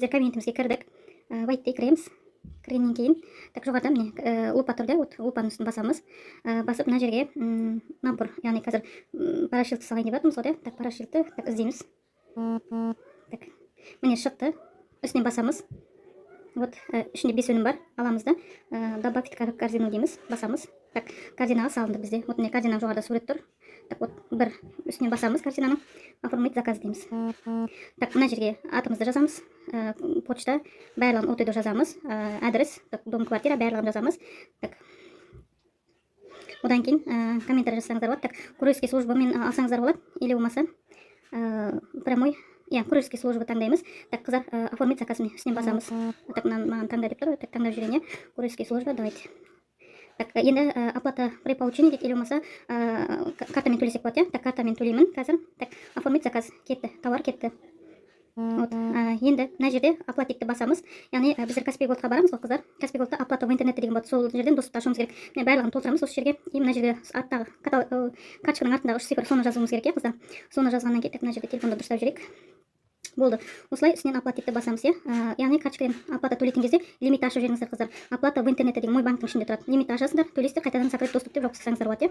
біздер кабинетімізге кірдік. Вайтте кіреміз. Кіргеннен кейін так жоғарыда міне лупа тұр да, вот лупаның үстін басамыз. Басып мына жерге набор, яғни қазір парашютті салайын деп жатырмыз ғой, да? Так парашютті так іздейміз. Так міне шықты. Үстінен басамыз. Вот ішінде 5 өнім бар. Аламыз да. Добавить корзину дейміз. Басамыз. Так корзинаға салынды бізде. Вот міне корзинаның жоғарыда сурет тұр. Так вот бір үстінен басамыз корзинаның. Оформить заказ дейміз. Так мына жерге атымызды жазамыз. Почта барлығын от үйді жазамыз. Адрес, дом, квартира барлығын жазамыз. Так одан кейін комментарий жазсаңыздар болады. Так курьерский службамен алсаңыздар болады. Или болмаса прямой, курьерский служба таңдаймыз. Так қыздар оформить заказ үстінен басамыз. Так маған таңда деп тұр. Так таңдап жүрген, курьерский служба, давайте. Так енді оплата при получении дейді, или болмаса картамен төлесек болады, Так картамен төлеймін қазір. Так оформить заказ кетті, товар кетті. Вот енді мына жерде оплатикті басамыз. Яғни біздер Каспий Голдқа барамыз ғой қыздар. Каспий Голдта оплата в интернете деген болады. Сол жерден доступты ашуымыз керек. Міне барлығын толтырамыз осы жерге. И мына жерге аттағы карточканың артындағы 3 цифр соны жазуымыз керек, қыздар. Соны жазғаннан кейін мына жерде телефонды дұрыстап жүрейік. Болды. Осылай үстінен оплатикті басамыз, яғни карточкадан оплата төлейтін кезде лимит ашып жіберіңіздер, қыздар. Оплата в интернете деген мой банктың ішінде тұрады. Лимит ашасыңдар, төлейсіздер, қайтадан закрыть доступ деп жауып тастасаңыздар болады,